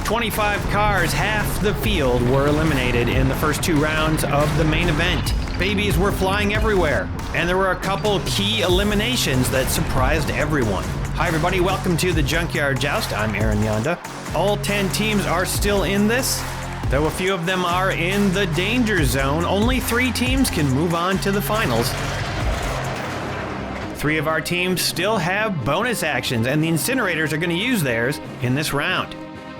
25 cars, half the field, were eliminated in the first 2 rounds of the main event. Babies were flying everywhere, and there were a couple key eliminations that surprised everyone. Hi everybody, welcome to the Junkyard Joust. I'm Aaron Yonda. All 10 teams are still in this, though a few of them are in the danger zone. Only 3 teams can move on to the finals. 3 of our teams still have bonus actions, and the incinerators are going to use theirs in this round.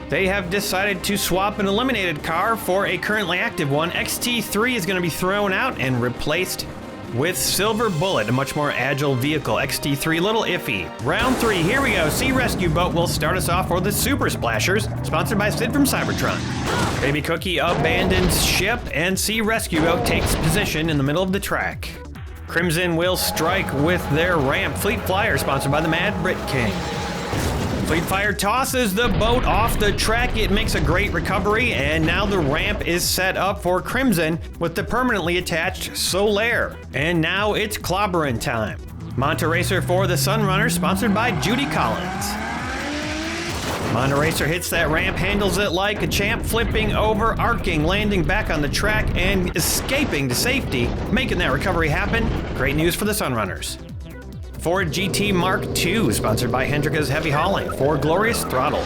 They have decided to swap an eliminated car for a currently active one. XT3 is going to be thrown out and replaced with Silver Bullet, a much more agile vehicle. XT3, little iffy. Round 3, here we go. Sea Rescue Boat will start us off for the Super Splashers, sponsored by Sid from Cybertron. Baby Cookie abandons ship, and Sea Rescue Boat takes position in the middle of the track. Crimson will strike with their ramp. Fleet Flyer, sponsored by the Mad Brit King. Fleet Fire tosses the boat off the track. It makes a great recovery, and now the ramp is set up for Crimson with the permanently attached Solaire. And now it's clobbering time. Monta Racer for the Sunrunner, sponsored by Judy Collins. Monta Racer hits that ramp, handles it like a champ, flipping over, arcing, landing back on the track, and escaping to safety, making that recovery happen. Great news for the Sunrunners. Ford GT Mark II, sponsored by Hendrika's Heavy Hauling, for Glorious Throttle.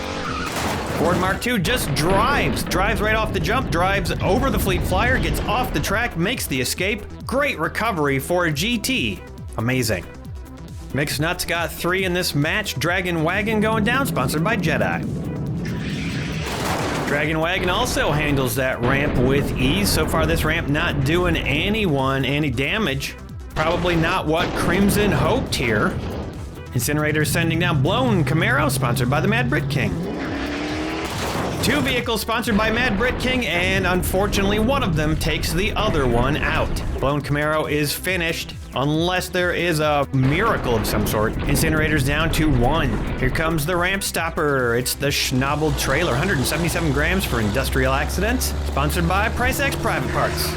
Ford Mark II just drives right off the jump, drives over the Fleet Flyer, gets off the track, makes the escape. Great recovery for a GT. Amazing. Mixed Nuts got 3 in this match. Dragon Wagon going down, sponsored by Jedi. Dragon Wagon also handles that ramp with ease. So far this ramp not doing anyone any damage. Probably not what Crimson hoped here. Incinerator sending down Blown Camaro, sponsored by the Mad Brit King. 2 vehicles sponsored by Mad Brit King, and unfortunately one of them takes the other one out. Blown Camaro is finished, unless there is a miracle of some sort. Incinerators down to 1. Here comes the ramp stopper. It's the Schnabeled trailer, 177 grams for industrial accidents, sponsored by Price X Private Parts.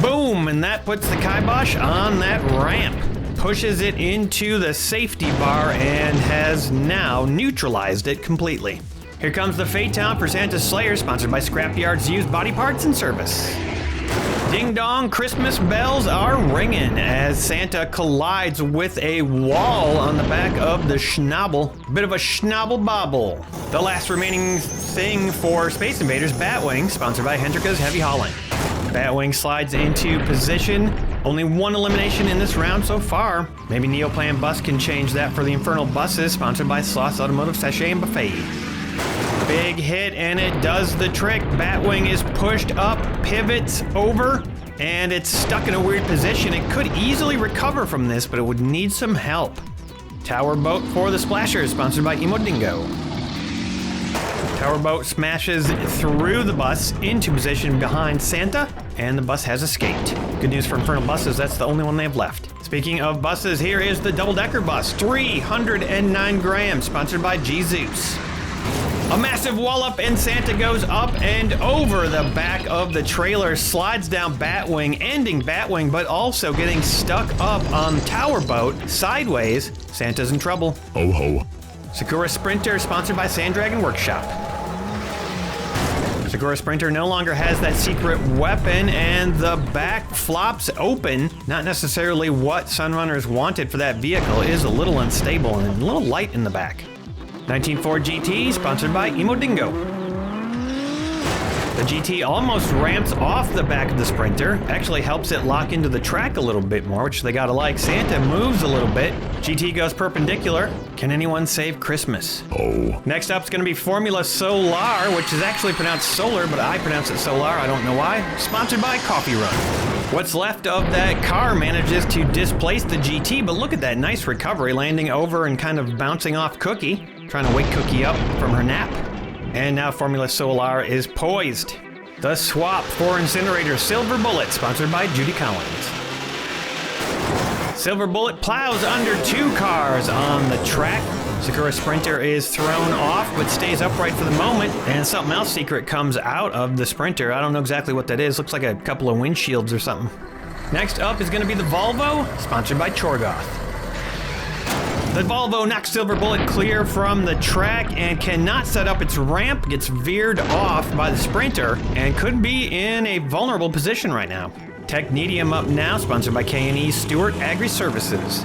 Boom, and that puts the kibosh on that ramp. Pushes it into the safety bar and has now neutralized it completely. Here comes the Phaeton for Santa's Slayer, sponsored by Scrapyard's Used Body Parts and Service. Ding dong, Christmas bells are ringing as Santa collides with a wall on the back of the Schnabel. Bit of a Schnabel bobble. The last remaining thing for Space Invaders, Batwing, sponsored by Hendrika's Heavy Hauling. Batwing slides into position. Only 1 elimination in this round so far. Maybe Neoplan Bus can change that for the Infernal Buses, sponsored by Sloss Automotive Sachet and Buffet. Big hit, and it does the trick. Batwing is pushed up, pivots over, and it's stuck in a weird position. It could easily recover from this, but it would need some help. Tower Boat for the Splashers, sponsored by Emo Dingo. Tower Boat smashes through the bus into position behind Santa, and the bus has escaped. Good news for Infernal Buses, that's the only one they have left. Speaking of buses, here is the double-decker bus, 309 grams, sponsored by Jesus. A massive wallop, and Santa goes up and over the back of the trailer, slides down Batwing, ending Batwing, but also getting stuck up on Tower Boat sideways. Santa's in trouble. Ho ho. Sakura Sprinter, sponsored by Sanddragon Workshop. Sakura Sprinter no longer has that secret weapon, and the back flops open. Not necessarily what Sunrunners wanted for that vehicle. It is a little unstable and a little light in the back. 19 Ford GT, sponsored by Emo Dingo. The GT almost ramps off the back of the Sprinter, actually helps it lock into the track a little bit more, which they gotta like. Santa moves a little bit. GT goes perpendicular. Can anyone save Christmas? Oh. Next up is gonna be Formula Solar, which is actually pronounced Solar, but I pronounce it Solar, I don't know why. Sponsored by Coffee Run. What's left of that car manages to displace the GT, but look at that nice recovery, landing over and kind of bouncing off Cookie, trying to wake Cookie up from her nap. And now Formula Solar is poised. The swap for Incinerator, Silver Bullet, sponsored by Judy Collins. Silver Bullet plows under 2 cars on the track. Sakura Sprinter is thrown off, but stays upright for the moment, and something else secret comes out of the Sprinter. I don't know exactly what that is. Looks like a couple of windshields or something. Next up is going to be the Volvo, sponsored by Chorgoth. The Volvo knocks Silver Bullet clear from the track and cannot set up its ramp, gets veered off by the Sprinter, and could be in a vulnerable position right now. Technetium up now, sponsored by K&E Stewart Agri Services.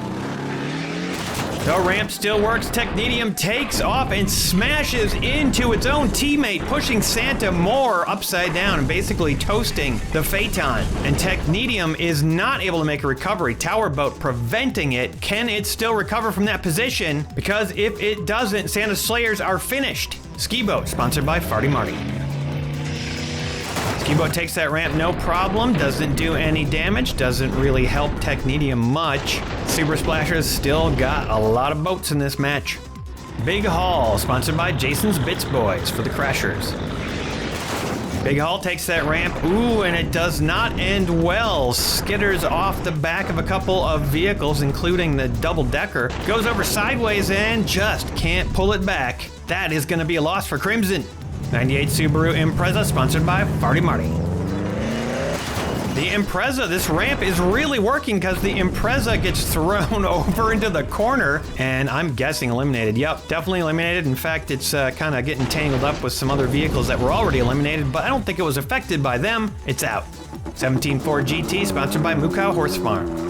The ramp still works. Technetium takes off and smashes into its own teammate, pushing Santa more upside down and basically toasting the Phaeton. And Technetium is not able to make a recovery. Tower Boat preventing it. Can it still recover from that position? Because if it doesn't, Santa's Slayers are finished. Ski Boat, sponsored by Farty Marty. Ski Boat takes that ramp, no problem, doesn't do any damage, doesn't really help Technetium much. Super Splashers still got a lot of boats in this match. Big Haul, sponsored by Jason's Bits Boys for the Crashers. Big Haul takes that ramp, ooh, and it does not end well. Skitters off the back of a couple of vehicles, including the double-decker. Goes over sideways and just can't pull it back. That is gonna be a loss for Crimson. 98 Subaru Impreza, sponsored by Farty Marty. The Impreza, this ramp is really working because the Impreza gets thrown over into the corner, and I'm guessing eliminated. Yep, definitely eliminated. In fact, it's kind of getting tangled up with some other vehicles that were already eliminated, but I don't think it was affected by them. It's out. 17 Ford GT, sponsored by Mukau Horse Farm.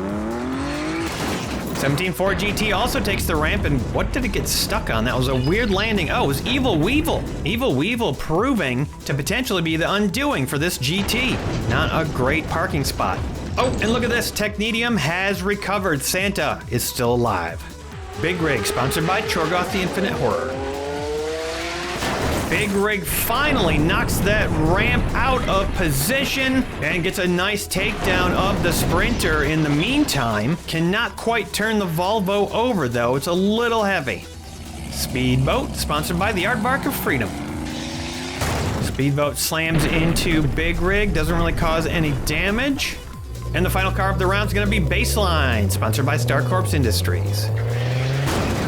17 Ford GT also takes the ramp, and what did it get stuck on? That was a weird landing. Oh, it was Evil Weevil. Evil Weevil proving to potentially be the undoing for this GT. Not a great parking spot. Oh, and look at this. Technetium has recovered. Santa is still alive. Big Rig, sponsored by Chorgoth the Infinite Horror. Big Rig finally knocks that ramp out of position and gets a nice takedown of the Sprinter in the meantime. Cannot quite turn the Volvo over though, it's a little heavy. Speedboat, sponsored by the Aardvark of Freedom. Speedboat slams into Big Rig, doesn't really cause any damage. And the final car of the round is going to be Baseline, sponsored by Star Corps Industries.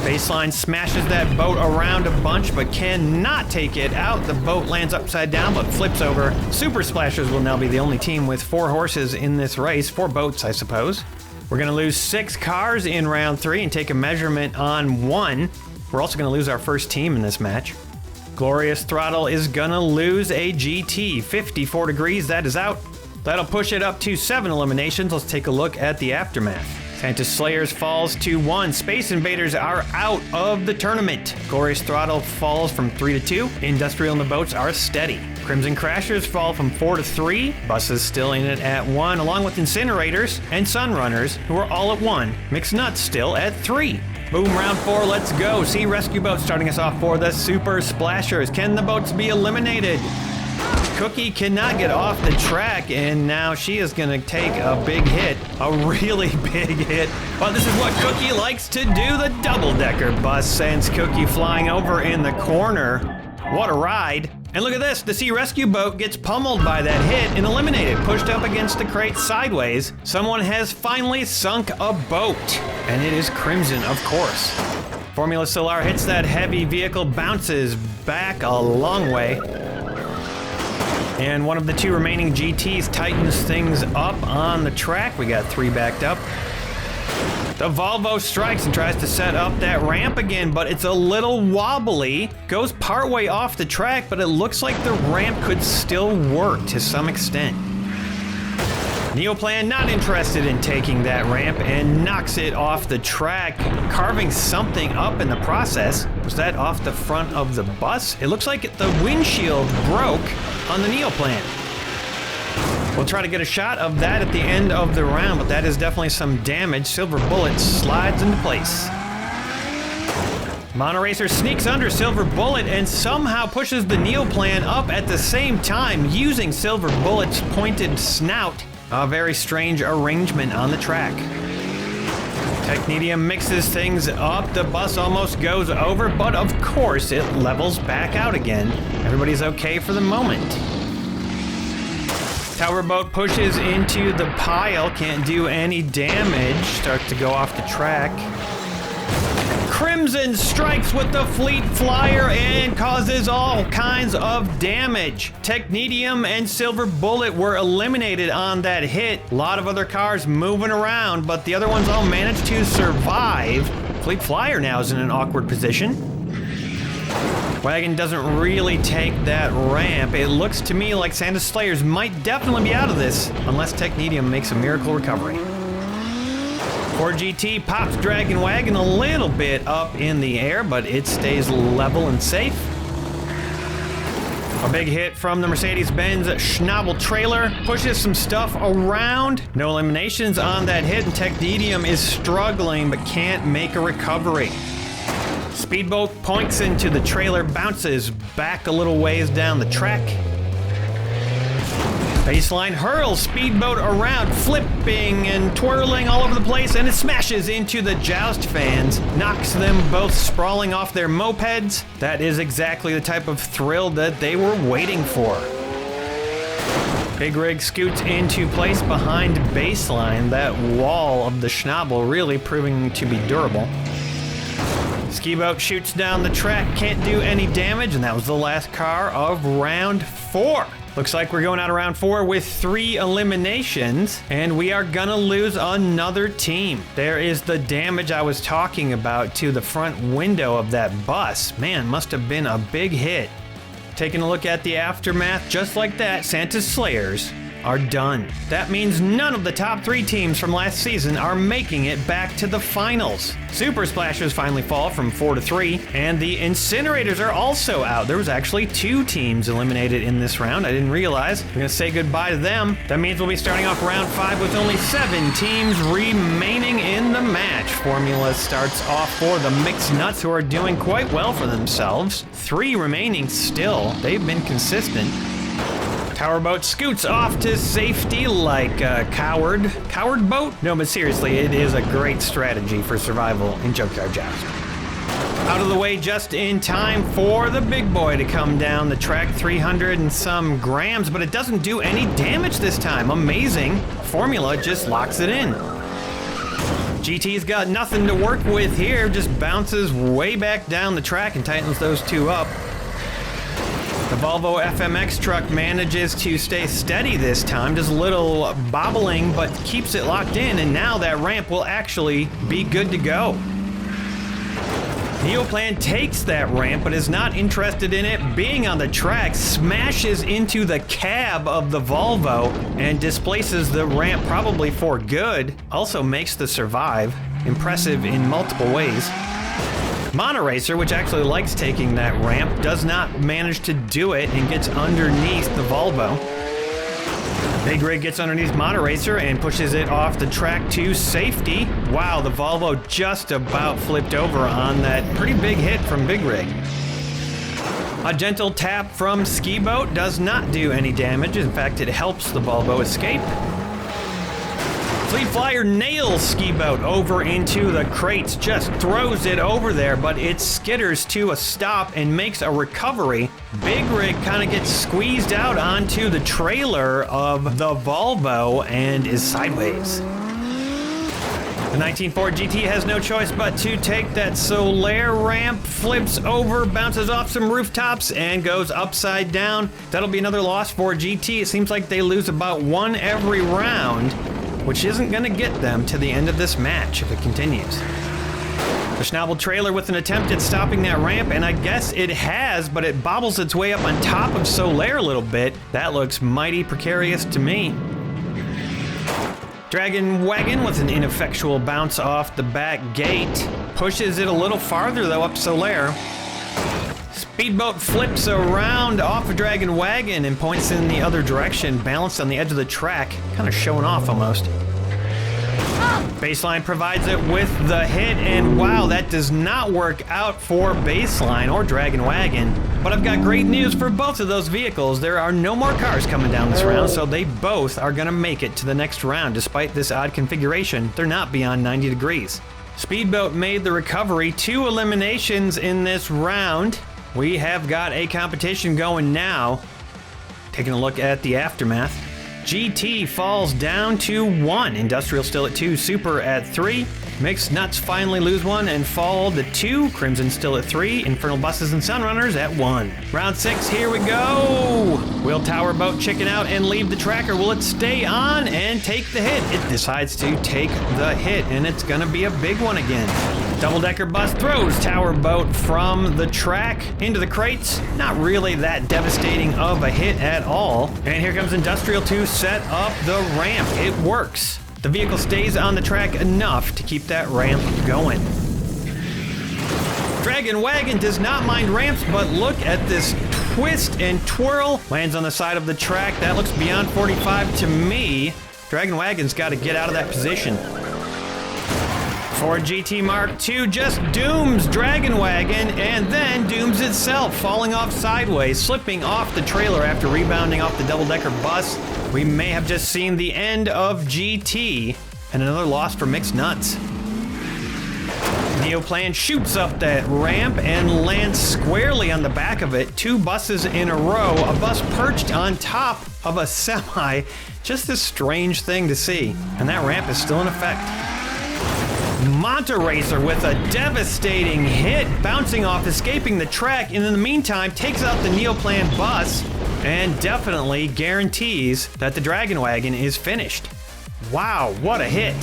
Baseline smashes that boat around a bunch, but cannot take it out. The boat lands upside down, but flips over. Super Splashers will now be the only team with 4 horses in this race. 4 boats, I suppose. We're going to lose 6 cars in round 3 and take a measurement on 1. We're also going to lose our first team in this match. Glorious Throttle is going to lose a GT. 54 degrees, that is out. That'll push it up to 7 eliminations. Let's take a look at the aftermath. Santa's Slayers falls to 1. Space Invaders are out of the tournament. Glorious Throttle falls from 3 to 2. Industrial and the boats are steady. Crimson Crashers fall from 4 to 3. Buses still in it at 1, along with Incinerators and Sunrunners, who are all at 1. Mixed Nuts still at 3. Boom, round 4, let's go. Sea Rescue Boat starting us off for the Super Splashers. Can the boats be eliminated? Cookie cannot get off the track, and now she is gonna take a big hit, a really big hit. But this is what Cookie likes to do. The double-decker bus sends Cookie flying over in the corner. What a ride. And look at this, the Sea Rescue Boat gets pummeled by that hit and eliminated, pushed up against the crate sideways. Someone has finally sunk a boat, and it is Crimson, of course. Formula Solar hits that heavy vehicle, bounces back a long way. And one of the 2 remaining GTs tightens things up on the track. We got 3 backed up. The Volvo strikes and tries to set up that ramp again, but it's a little wobbly. Goes partway off the track, but it looks like the ramp could still work to some extent. Neoplan not interested in taking that ramp and knocks it off the track, carving something up in the process. Was that off the front of the bus? It looks like the windshield broke on the Neoplan. We'll try to get a shot of that at the end of the round, but that is definitely some damage. Silver Bullet slides into place. Monoracer sneaks under Silver Bullet and somehow pushes the Neoplan up at the same time using Silver Bullet's pointed snout. A very strange arrangement on the track. Technetium mixes things up. The bus almost goes over, but of course it levels back out again. Everybody's okay for the moment. Tower Boat pushes into the pile, can't do any damage. Starts to go off the track. Crimson strikes with the Fleet Flyer and causes all kinds of damage. Technetium and Silver Bullet were eliminated on that hit. A lot of other cars moving around, but the other ones all managed to survive. Fleet Flyer now is in an awkward position. Wagon doesn't really take that ramp. It looks to me like Santa's Slayers might definitely be out of this, unless Technetium makes a miracle recovery. Ford GT pops Dragon Wagon a little bit up in the air, but it stays level and safe. A big hit from the Mercedes-Benz Schnabel trailer pushes some stuff around. No eliminations on that hit, and Technetium is struggling but can't make a recovery. Speedboat points into the trailer, bounces back a little ways down the track. Baseline hurls Speedboat around, flipping and twirling all over the place, and it smashes into the Joust fans, knocks them both sprawling off their mopeds. That is exactly the type of thrill that they were waiting for. Big Rig scoots into place behind Baseline, that wall of the Schnabel really proving to be durable. Skiboat shoots down the track, can't do any damage, and that was the last car of round 4. Looks like we're going out of round 4 with 3 eliminations, and we are gonna lose another team. There is the damage I was talking about to the front window of that bus. Man, must have been a big hit. Taking a look at the aftermath, just like that, Santa's Slayers are done. That means none of the top 3 teams from last season are making it back to the finals. Super Splashers finally fall from 4 to 3, and the Incinerators are also out. There was actually 2 teams eliminated in this round. I didn't realize. We're gonna say goodbye to them. That means we'll be starting off round 5 with only 7 teams remaining in the match. Formula starts off for the Mixed Nuts, who are doing quite well for themselves. 3 remaining still. They've been consistent. Powerboat scoots off to safety like a coward. Coward boat? No, but seriously, it is a great strategy for survival in Junkyard Joust. Out of the way just in time for the big boy to come down the track, 300 and some grams, but it doesn't do any damage this time. Amazing. Formula just locks it in. GT's got nothing to work with here, just bounces way back down the track and tightens those 2 up. The Volvo FMX truck manages to stay steady this time, just a little bobbling, but keeps it locked in, and now that ramp will actually be good to go. Neoplan takes that ramp, but is not interested in it being on the track, smashes into the cab of the Volvo, and displaces the ramp probably for good. Also makes the survive. Impressive in multiple ways. Monoracer, which actually likes taking that ramp, does not manage to do it and gets underneath the Volvo. Big Rig gets underneath Monoracer and pushes it off the track to safety. Wow, the Volvo just about flipped over on that pretty big hit from Big Rig. A gentle tap from Skiboat does not do any damage. In fact, it helps the Volvo escape. Fleet Flyer nails Skiboat over into the crates, just throws it over there, but it skitters to a stop and makes a recovery. Big Rig kind of gets squeezed out onto the trailer of the Volvo and is sideways. The 19 Ford GT has no choice but to take that Solaire ramp, flips over, bounces off some rooftops, and goes upside down. That'll be another loss for GT. It seems like they lose about 1 every round, which isn't going to get them to the end of this match if it continues. The Schnabel trailer with an attempt at stopping that ramp, and I guess it has, but it bobbles its way up on top of Solaire a little bit. That looks mighty precarious to me. Dragon Wagon with an ineffectual bounce off the back gate. Pushes it a little farther though up Solaire. Speedboat flips around off a Dragon Wagon and points in the other direction, balanced on the edge of the track, kind of showing off almost. Baseline provides it with the hit, and wow, that does not work out for Baseline or Dragon Wagon. But I've got great news for both of those vehicles. There are no more cars coming down this round, so they both are gonna make it to the next round. Despite this odd configuration, they're not beyond 90 degrees. Speedboat made the recovery, 2 eliminations in this round. We have got a competition going now. Taking a look at the aftermath. GT falls down to 1. Industrial still at 2. Super at 3. Mixed Nuts finally lose 1 and fall to 2. Crimson still at 3. Infernal Buses and Sunrunners at 1. Round 6, here we go. Will Tower Boat chicken out and leave the tracker? Will it stay on and take the hit? It decides to take the hit, and it's gonna be a big one again. Double-decker bus throws Tower Boat from the track into the crates. Not really that devastating of a hit at all. And here comes Industrial to set up the ramp. It works. The vehicle stays on the track enough to keep that ramp going. Dragon Wagon does not mind ramps, but look at this twist and twirl. Lands on the side of the track. That looks beyond 45 to me. Dragon Wagon's got to get out of that position. Ford GT Mark II just dooms Dragon Wagon and then dooms itself, falling off sideways, slipping off the trailer after rebounding off the double-decker bus. We may have just seen the end of GT and another loss for Mixed Nuts. Neoplan shoots up that ramp and lands squarely on the back of it. 2 buses in a row, a bus perched on top of a semi. Just a strange thing to see. And that ramp is still in effect. Monta Racer with a devastating hit, bouncing off, escaping the track, and in the meantime takes out the Neoplan bus and definitely guarantees that the Dragon Wagon is finished. Wow, what a hit.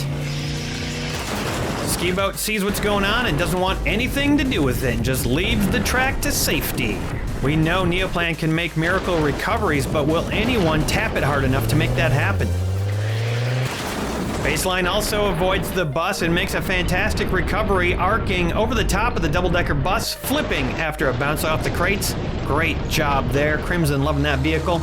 Ski Boat sees what's going on and doesn't want anything to do with it and just leaves the track to safety. We know Neoplan can make miracle recoveries, but will anyone tap it hard enough to make that happen? Baseline also avoids the bus and makes a fantastic recovery, arcing over the top of the double-decker bus, flipping after a bounce off the crates. Great job there. Crimson loving that vehicle.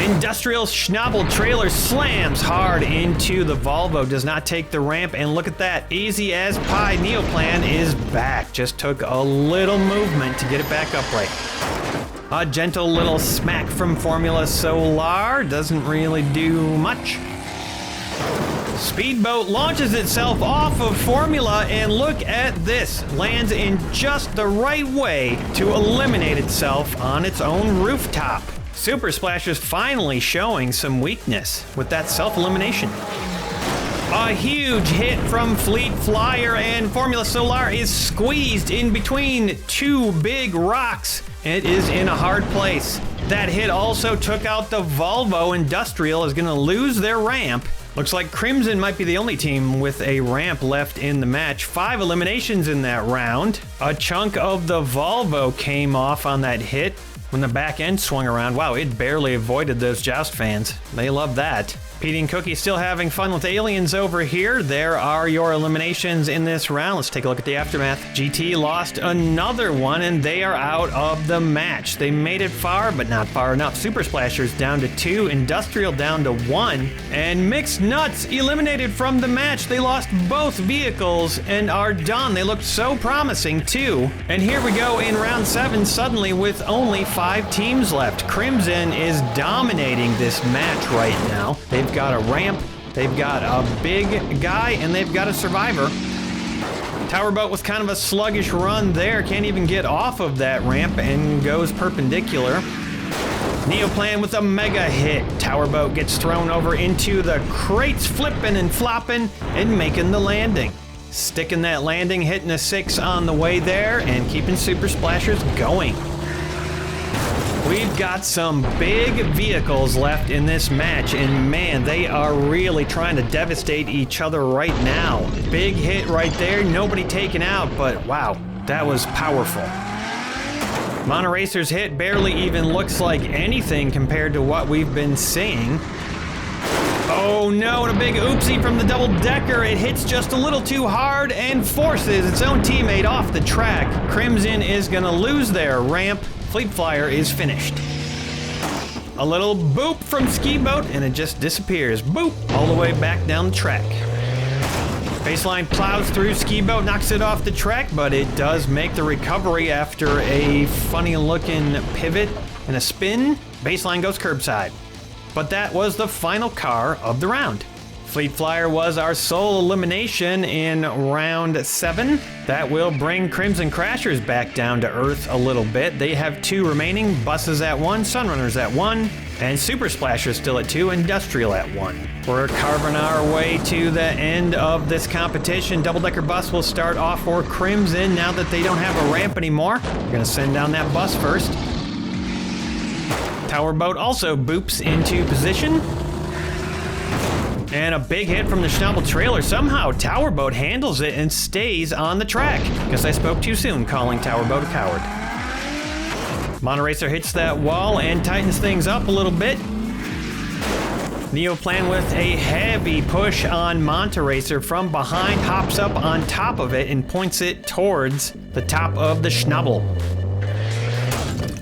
Industrial Schnabel trailer slams hard into the Volvo, does not take the ramp, and look at that. Easy as pie. Neoplan is back. Just took a little movement to get it back upright. A gentle little smack from Formula Solar. Doesn't really do much. Speedboat launches itself off of Formula, and look at this. Lands in just the right way to eliminate itself on its own rooftop. Super Splasher's finally showing some weakness with that self-elimination. A huge hit from Fleet Flyer, and Formula Solar is squeezed in between 2 big rocks. It is in a hard place. That hit also took out the Volvo. Industrial is going to lose their ramp. Looks like Crimson might be the only team with a ramp left in the match. 5 eliminations in that round. A chunk of the Volvo came off on that hit when the back end swung around. Wow, it barely avoided those Joust fans. They love that. Petey and Cookie still having fun with aliens over here. There are your eliminations in this round. Let's take a look at the aftermath. GT lost another one, and they are out of the match. They made it far, but not far enough. Super Splashers down to 2, Industrial down to 1, and Mixed Nuts eliminated from the match. They lost both vehicles and are done. They looked so promising, too. And here we go in round 7, suddenly with only 5 teams left. Crimson is dominating this match right now. They've got a ramp, they've got a big guy, and they've got a survivor. Tower Boat with kind of a sluggish run there, can't even get off of that ramp and goes perpendicular. Neoplan with a mega hit. Tower Boat gets thrown over into the crates, flipping and flopping and making the landing. Sticking that landing, hitting a 6 on the way there, and keeping Super Splashers going. We've got some big vehicles left in this match, and man, they are really trying to devastate each other right now. Big hit right there, nobody taken out, but wow, that was powerful. Monta Racer's hit barely even looks like anything compared to what we've been seeing. Oh no, and a big oopsie from the double-decker. It hits just a little too hard and forces its own teammate off the track. Crimson is gonna lose their ramp. Fleet Flyer is finished. A little boop from Ski Boat, and it just disappears. Boop, all the way back down the track. Baseline plows through Ski Boat, knocks it off the track, but it does make the recovery after a funny-looking pivot and a spin. Baseline goes curbside. But that was the final car of the round. Fleet Flyer was our sole elimination in round 7. That will bring Crimson Crashers back down to earth a little bit. They have 2 remaining, Buses at 1, Sunrunners at 1, and Super Splashers still at 2, Industrial at 1. We're carving our way to the end of this competition. Double-decker bus will start off for Crimson now that they don't have a ramp anymore. We're gonna send down that bus first. Tower Boat also boops into position. And a big hit from the Schnabel trailer. Somehow Tower Boat handles it and stays on the track. Guess I spoke too soon calling Tower Boat a coward. Monoracer hits that wall and tightens things up a little bit. Neoplan with a heavy push on Monteracer from behind, hops up on top of it and points it towards the top of the Schnabel.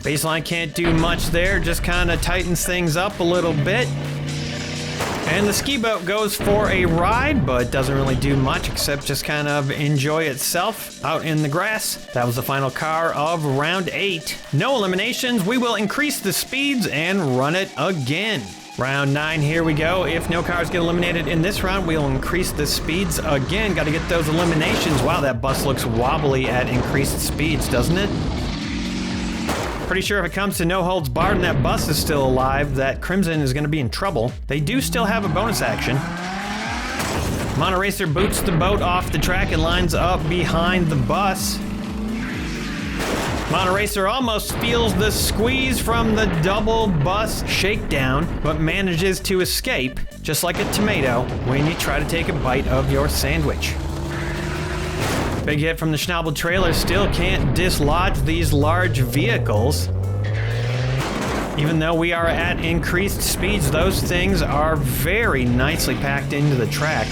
Baseline can't do much there, just kind of tightens things up a little bit. And the ski boat goes for a ride, but doesn't really do much except just kind of enjoy itself out in the grass. That was the final car of round 8. No eliminations, we will increase the speeds and run it again. Round 9, here we go. If no cars get eliminated in this round, we'll increase the speeds again. Got to get those eliminations. Wow, that bus looks wobbly at increased speeds, doesn't it? Pretty sure if it comes to no holds barred and that bus is still alive, that Crimson is going to be in trouble. They do still have a bonus action. Monoracer boots the boat off the track and lines up behind the bus. Monoracer almost feels the squeeze from the double bus shakedown, but manages to escape, just like a tomato when you try to take a bite of your sandwich. Big hit from the Schnabel trailer, still can't dislodge these large vehicles. Even though we are at increased speeds, those things are very nicely packed into the track.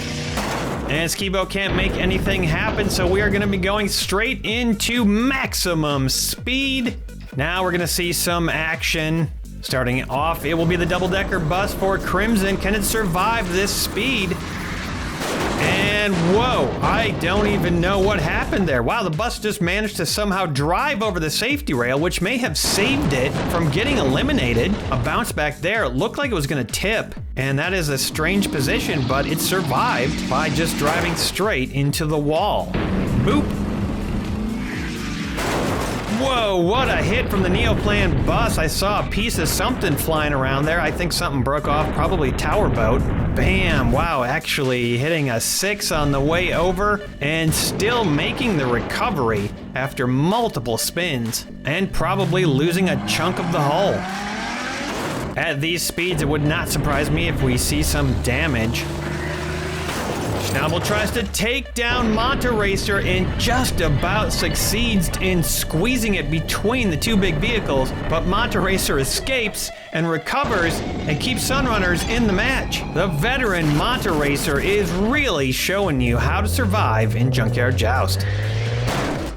And Skibo can't make anything happen, so we are going to be going straight into maximum speed. Now we're going to see some action. Starting off, it will be the double-decker bus for Crimson. Can it survive this speed? And whoa, I don't even know what happened there. Wow, the bus just managed to somehow drive over the safety rail, which may have saved it from getting eliminated. A bounce back there. It looked like it was going to tip, and that is a strange position, but it survived by just driving straight into the wall. Boop. Whoa, what a hit from the Neoplan bus. I saw a piece of something flying around there. I think something broke off, probably Tower Boat. Bam, wow, actually hitting a 6 on the way over and still making the recovery after multiple spins and probably losing a chunk of the hull. At these speeds, it would not surprise me if we see some damage. Schnabel tries to take down Monteracer and just about succeeds in squeezing it between the two big vehicles, but Monteracer escapes and recovers and keeps Sunrunners in the match. The veteran Monteracer is really showing you how to survive in Junkyard Joust.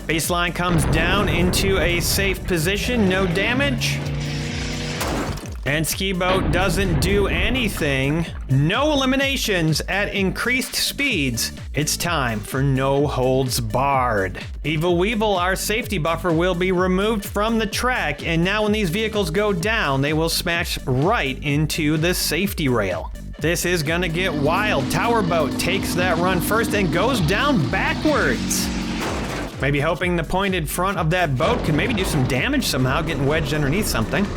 Baseline comes down into a safe position, no damage. And Ski Boat doesn't do anything. No eliminations at increased speeds. It's time for no holds barred. Evil Weevil, our safety buffer, will be removed from the track, and now when these vehicles go down, they will smash right into the safety rail. This is gonna get wild. Tower Boat takes that run first and goes down backwards. Maybe hoping the pointed front of that boat can maybe do some damage somehow, getting wedged underneath something.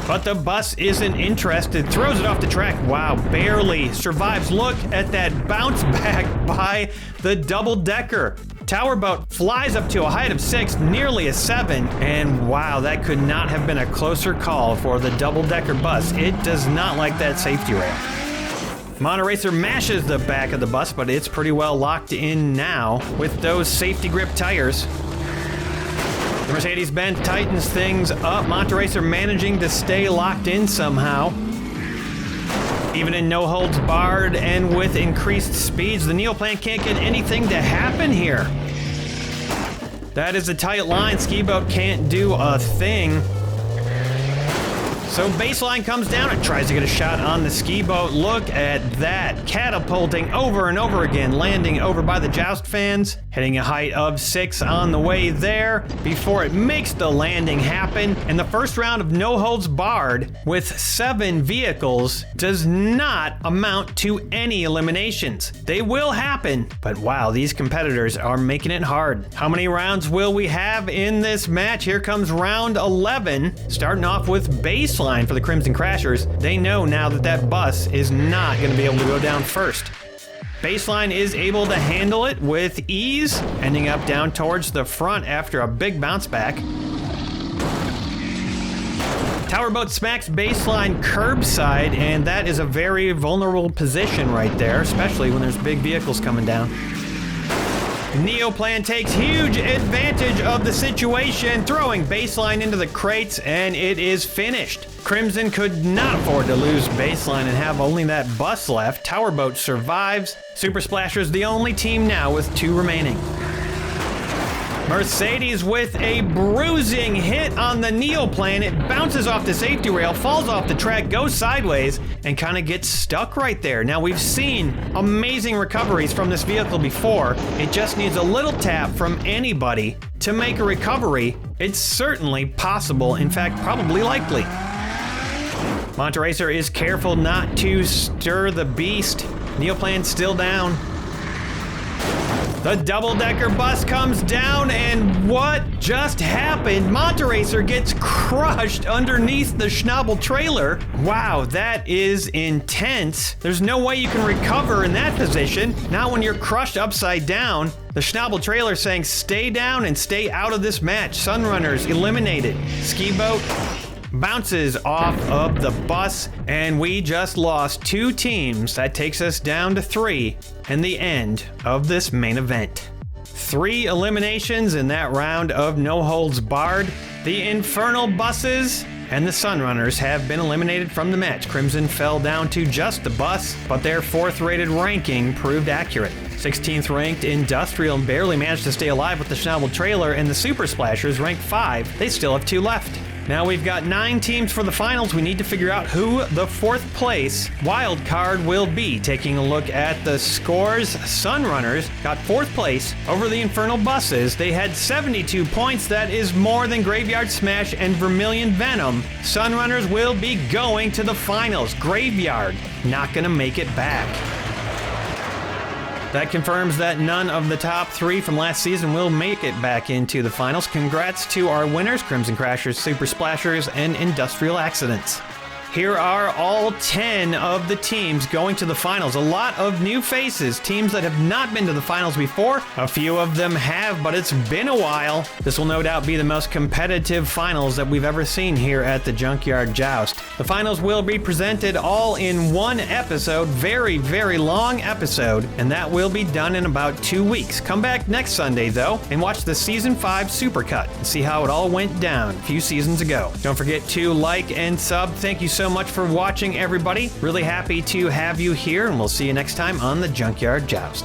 But the bus isn't interested, throws it off the track. Wow, barely survives. Look at that bounce back by the double-decker. Tower Boat flies up to a height of 6, nearly a 7, and wow, that could not have been a closer call for the double-decker bus. It does not like that safety rail. Monoracer mashes the back of the bus, but it's pretty well locked in now with those safety grip tires. The Mercedes-Benz tightens things up. Monteracer managing to stay locked in somehow. Even in no holds barred and with increased speeds, the Neoplan can't get anything to happen here. That is a tight line. Ski Boat can't do a thing. So baseline comes down and tries to get a shot on the Ski Boat. Look at that, catapulting over and over again, landing over by the Joust fans, hitting a height of 6 on the way there before it makes the landing happen. And the first round of no holds barred with 7 vehicles does not amount to any eliminations. They will happen, but wow, these competitors are making it hard. How many rounds will we have in this match? Here comes round 11, starting off with baseline for the Crimson Crashers. They know now that that bus is not going to be able to go down first. Baseline is able to handle it with ease, ending up down towards the front after a big bounce back. Tower boat smacks baseline curbside, and that is a very vulnerable position right there, especially when there's big vehicles coming down. Neoplan takes huge advantage of the situation, throwing baseline into the crates, and it is finished. Crimson could not afford to lose baseline and have only that bus left. Tower boat survives. Super Splasher's the only team now with 2 remaining. Mercedes with a bruising hit on the Neoplan. It bounces off the safety rail, falls off the track, goes sideways, and kind of gets stuck right there. Now, we've seen amazing recoveries from this vehicle before. It just needs a little tap from anybody to make a recovery. It's certainly possible, in fact, probably likely. Monteracer is careful not to stir the beast. Neoplan's still down. The double-decker bus comes down, and what just happened? Monteracer gets crushed underneath the Schnabel trailer. Wow, that is intense. There's no way you can recover in that position. Not when you're crushed upside down. The Schnabel trailer saying stay down and stay out of this match. Sunrunners eliminated. Ski boat bounces off of the bus, and we just lost 2 teams. That takes us down to 3 and the end of this main event. 3 eliminations in that round of no holds barred. The Infernal buses and the Sunrunners have been eliminated from the match. Crimson fell down to just the bus, but their 4th rated ranking proved accurate. 16th ranked Industrial barely managed to stay alive with the Schnabel trailer, and the Super Splashers ranked 5. They still have 2 left. Now we've got 9 teams for the finals. We need to figure out who the 4th place wild card will be. Taking a look at the scores, Sunrunners got 4th place over the Infernal buses. They had 72 points. That is more than Graveyard Smash and Vermilion Venom. Sunrunners will be going to the finals. Graveyard not gonna make it back. That confirms that none of the top 3 from last season will make it back into the finals. Congrats to our winners, Crimson Crashers, Super Splashers, and Industrial Accidents. Here are all 10 of the teams going to the finals. A lot of new faces, teams that have not been to the finals before. A few of them have, but it's been a while. This will no doubt be the most competitive finals that we've ever seen here at the Junkyard Joust. The finals will be presented all in one episode, very, very long episode, and that will be done in about 2 weeks. Come back next Sunday, though, and watch the Season 5 Supercut and see how it all went down a few seasons ago. Don't forget to like and sub. Thank you so much for watching, everybody. Really happy to have you here, and we'll see you next time on the Junkyard Joust.